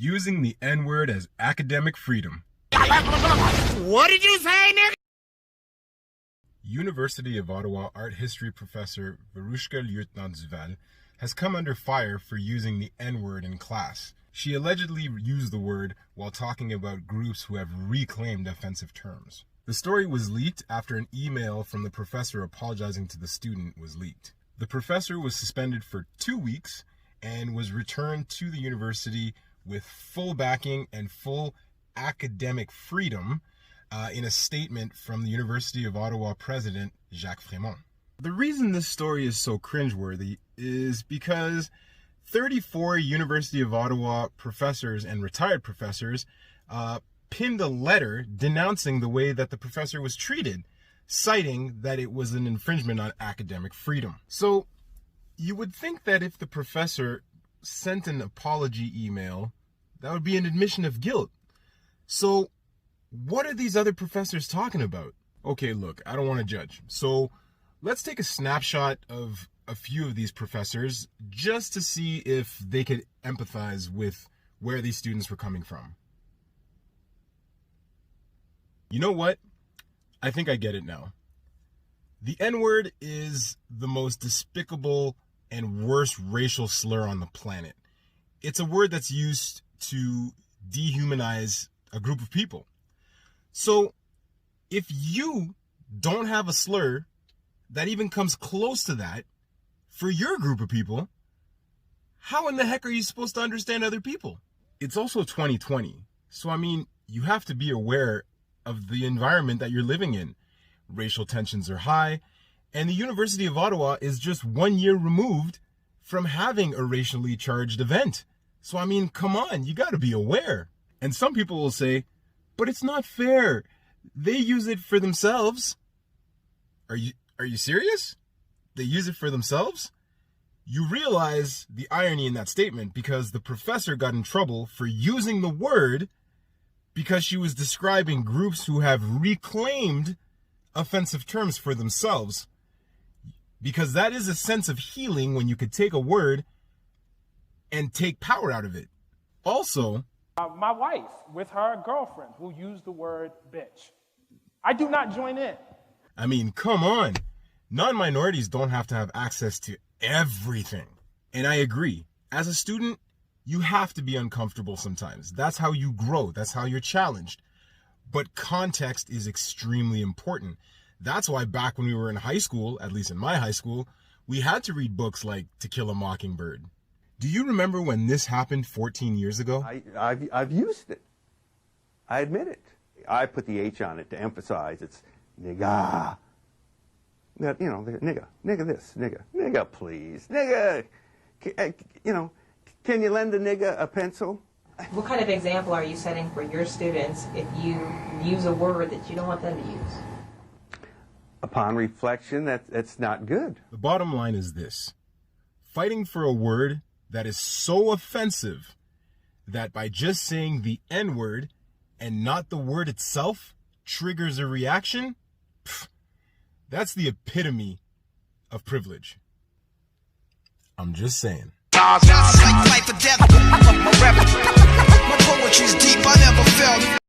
Using the N-word as academic freedom. What did you say, nigga? University of Ottawa art history professor Verushka Lieutenant-Duval has come under fire for using the N-word in class. She allegedly used the word while talking about groups who have reclaimed offensive terms. The story was leaked after an email from the professor apologizing to the student was leaked. The professor was suspended for 2 weeks and was returned to the university with full backing and full academic freedom in a statement from the University of Ottawa president, Jacques Frémont. The reason this story is so cringeworthy is because 34 University of Ottawa professors and retired professors pinned a letter denouncing the way that the professor was treated, citing that it was an infringement on academic freedom. So you would think that if the professor sent an apology email, that would be an admission of guilt. So what are these other professors talking about? Okay, look, I don't want to judge. So let's take a snapshot of a few of these professors just to see if they could empathize with where these students were coming from. You know what? I think I get it now. The N-word is the most despicable and worst racial slur on the planet. It's a word that's used to dehumanize a group of people. So if you don't have a slur that even comes close to that for your group of people, how in the heck are you supposed to understand other people? It's also 2020. So, I mean, you have to be aware of the environment that you're living in. Racial tensions are high, and the University of Ottawa is just 1 year removed from having a racially charged event. So, I mean, come on, you got to be aware. And some people will say, but it's not fair. They use it for themselves. Are you serious? They use it for themselves? You realize the irony in that statement because the professor got in trouble for using the word because she was describing groups who have reclaimed offensive terms for themselves. Because that is a sense of healing when you could take a word and take power out of it. Also, my wife with her girlfriend who used the word bitch. I do not join in. I mean, come on. Non-minorities don't have to have access to everything. And I agree. As a student, you have to be uncomfortable sometimes. That's how you grow. That's how you're challenged. But context is extremely important. That's why back when we were in high school, at least in my high school, we had to read books like To Kill a Mockingbird. Do you remember when this happened 14 years ago? I've used it. I admit it. I put the H on it to emphasize it's nigga. That, you know, nigga this, nigga please, nigga, you know, can you lend a nigga a pencil? What kind of example are you setting for your students if you use a word that you don't want them to use? Upon reflection, that's not good. The bottom line is this. Fighting for a word that is so offensive that by just saying the N-word and not the word itself triggers a reaction, that's the epitome of privilege. I'm just saying. Like life or death. My poetry's deep, I never felt